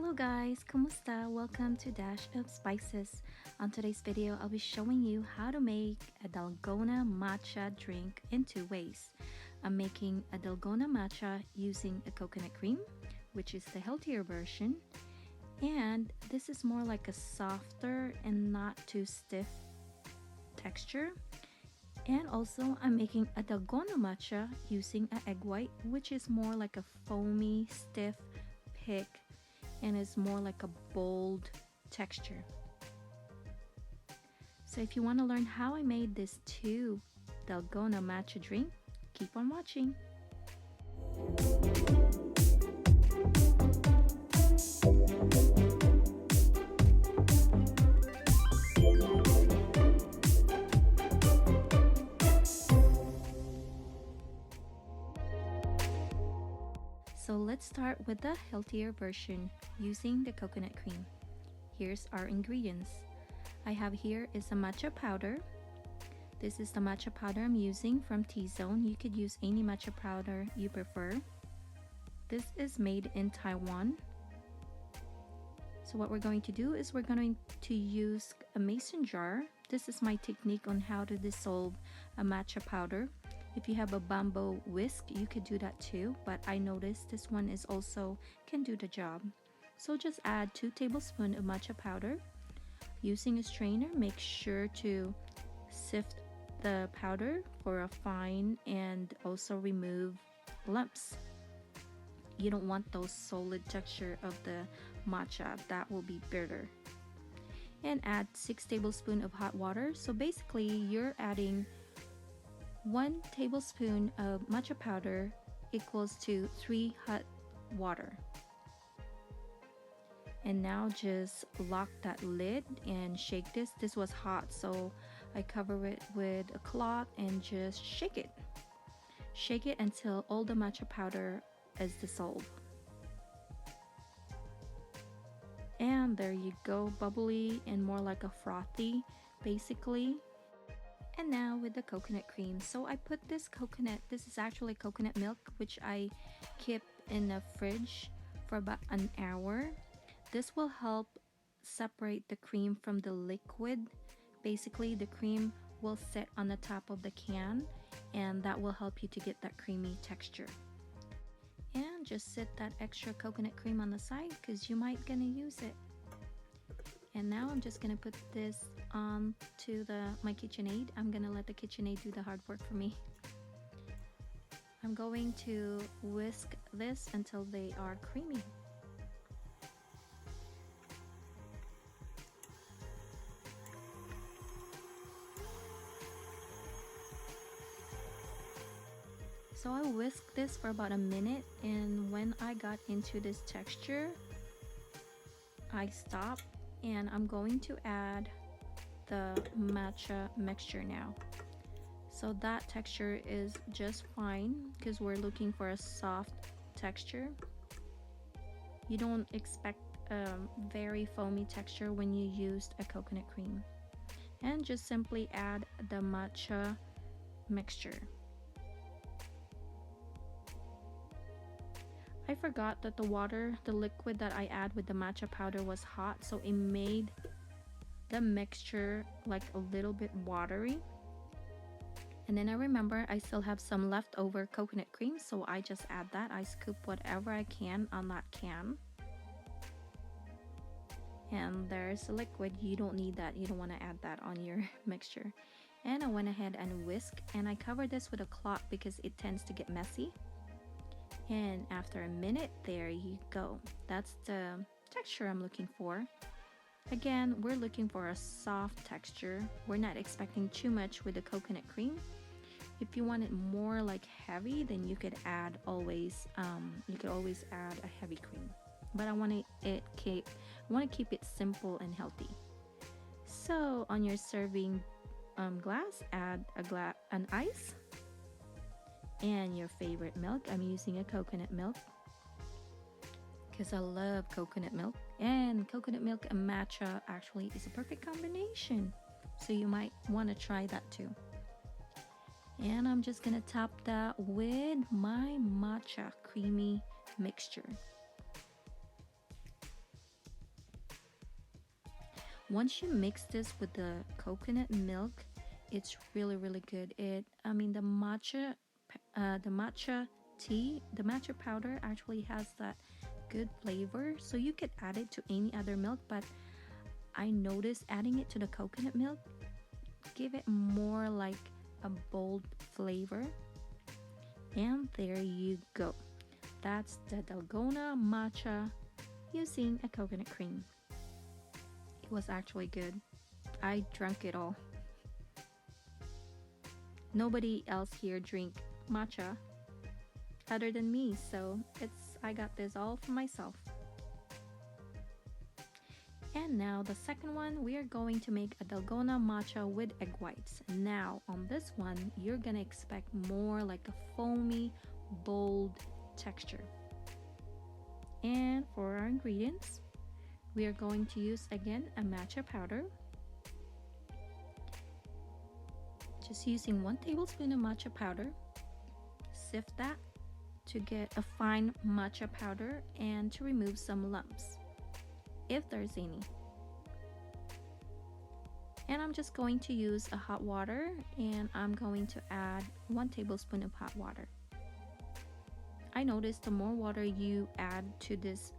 Hello guys, kumusta? Welcome to Dash of Spices. On today's video, I'll be showing you how to make a Dalgona Matcha drink in two ways. I'm making a Dalgona Matcha using a coconut cream, which is the healthier version, and this is more like a softer and not too stiff texture. And also, I'm making a Dalgona Matcha using an egg white, which is more like a foamy, stiff pick, and it's more like a bold texture. So if you want to learn how I made this two Dalgona Matcha drink, keep on watching. So let's start with the healthier version using the coconut cream. Here's our ingredients. I have here is a matcha powder. This is the matcha powder I'm using from T-Zone. You could use any matcha powder you prefer. This is made in Taiwan. So what we're going to do is we're going to use a mason jar. This is my technique on how to dissolve a matcha powder. If you have a bamboo whisk, you could do that too, but I noticed this one is also can do the job. So just add 2 tablespoons of matcha powder. Using a strainer, make sure to sift the powder for a fine and also remove lumps. You don't want those solid texture of the matcha, that will be bitter. And add 6 tablespoons of hot water. So basically you're adding 1 tablespoon of matcha powder equals to 3 hot water. And now just lock that lid and shake this. This was hot, so I cover it with a cloth and just shake it. Shake it until all the matcha powder is dissolved. And there you go, bubbly and more like a frothy basically. And now with the coconut cream. So I put this coconut, this is actually coconut milk, which I keep in the fridge for about an hour. This will help separate the cream from the liquid. Basically, the cream will sit on the top of the can, and that will help you to get that creamy texture. And just set that extra coconut cream on the side because you might gonna use it. And now I'm just gonna put this on to my KitchenAid. I'm gonna let the KitchenAid do the hard work for me. I'm going to whisk this until they are creamy. So I whisked this for about a minute, and when I got into this texture, I stopped, and I'm going to add the matcha mixture now. So that texture is just fine because we're looking for a soft texture. You don't expect a very foamy texture when you used a coconut cream. And just simply add the matcha mixture. I forgot that the liquid that I add with the matcha powder was hot, so it made the mixture like a little bit watery. And then I remember I still have some leftover coconut cream, so I just add that. I scoop whatever I can on that can. And there's the liquid. You don't need that. You don't want to add that on your mixture. And I went ahead and whisk, and I covered this with a cloth because it tends to get messy. And after a minute, there you go. That's the texture I'm looking for. Again, we're looking for a soft texture. We're not expecting too much with the coconut cream. If you want it more like heavy, then you could add always add a heavy cream. But I want to keep it simple and healthy. So on your serving glass, add an ice. And your favorite milk. I'm using a coconut milk because I love coconut milk, and coconut milk and matcha actually is a perfect combination, so you might want to try that too. And I'm just gonna top that with my matcha creamy mixture. Once you mix this with the coconut milk, it's really good. I mean, the matcha tea, the matcha powder actually has that good flavor, so you could add it to any other milk, but I noticed adding it to the coconut milk give it more like a bold flavor. And there you go. That's the Dalgona Matcha using a coconut cream. It was actually good. I drank it all. Nobody else here drink matcha other than me, so I got this all for myself. And now the second one, we are going to make a Dalgona matcha with egg whites. Now on this one, you're gonna expect more like a foamy, bold texture. And for our ingredients, we are going to use again a matcha powder. Just using 1 tablespoon of matcha powder. Sift that to get a fine matcha powder and to remove some lumps, if there's any. And I'm just going to use a hot water, and I'm going to add 1 tablespoon of hot water. I noticed the more water you add to this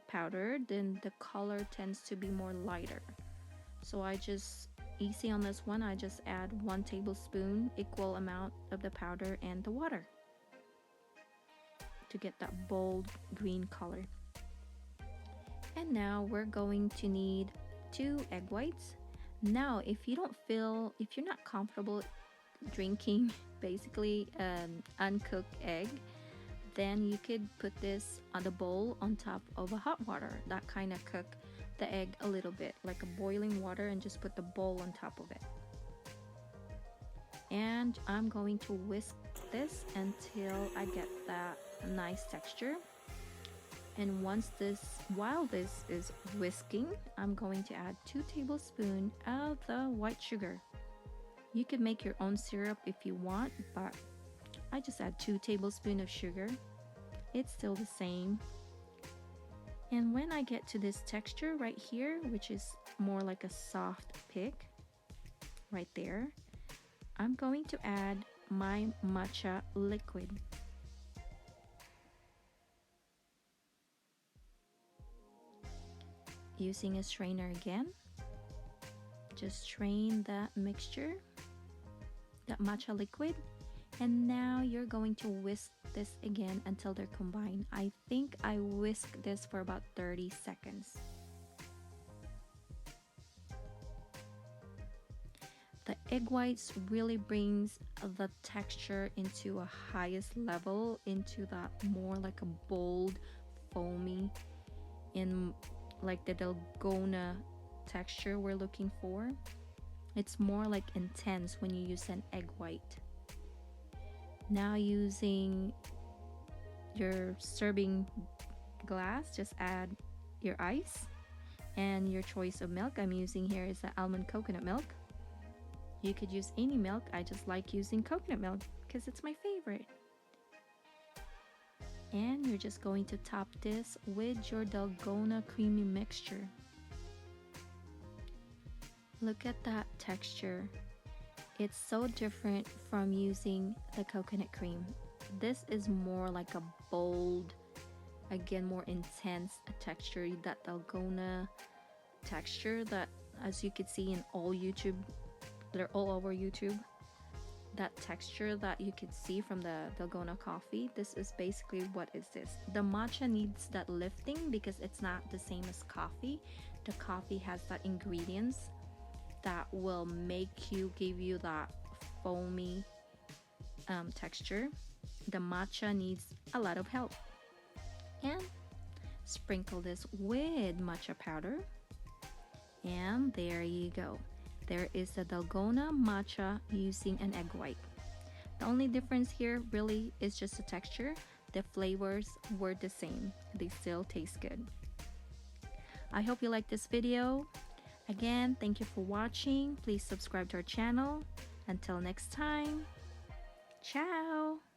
powder, then the color tends to be more lighter. So I just easy on this one, I just add 1 tablespoon, equal amount of the powder and the water to get that bold green color. And now we're going to need 2 egg whites. Now if you're not comfortable drinking basically an uncooked egg, then you could put this on the bowl on top of a hot water. That kind of cook the egg a little bit, like a boiling water, and just put the bowl on top of it. And I'm going to whisk this until I get that nice texture. And while this is whisking, I'm going to add 2 tablespoons of the white sugar. You can make your own syrup if you want, but I just add 2 tablespoons of sugar. It's still the same. And when I get to this texture right here, which is more like a soft pick, right there, I'm going to add my matcha liquid. Using a strainer again, just strain that mixture, that matcha liquid, and now you're going to whisk this again until they're combined. I think I whisk this for about 30 seconds. The egg whites really brings the texture into a highest level, into that more like a bold, foamy, in like the Dalgona texture we're looking for. It's more like intense when you use an egg white. Now using your serving glass, just add your ice and your choice of milk. I'm using here is the almond coconut milk. You could use any milk. I just like using coconut milk because it's my favorite. And you're just going to top this with your Dalgona creamy mixture. Look at that texture. It's so different from using the coconut cream. This is more like a bold, again more intense texture, that Dalgona texture that, as you can see in all YouTube, they're all over YouTube, that texture that you could see from the Dalgona coffee. This is basically what is this. The matcha needs that lifting because it's not the same as coffee. The coffee has that ingredients that will give you that foamy texture. The matcha needs a lot of help. And sprinkle this with matcha powder, and there you go. There is the Dalgona matcha using an egg white. The only difference here really is just the texture. The flavors were the same. They still taste good. I hope you like this video. Again, thank you for watching. Please subscribe to our channel. Until next time, ciao!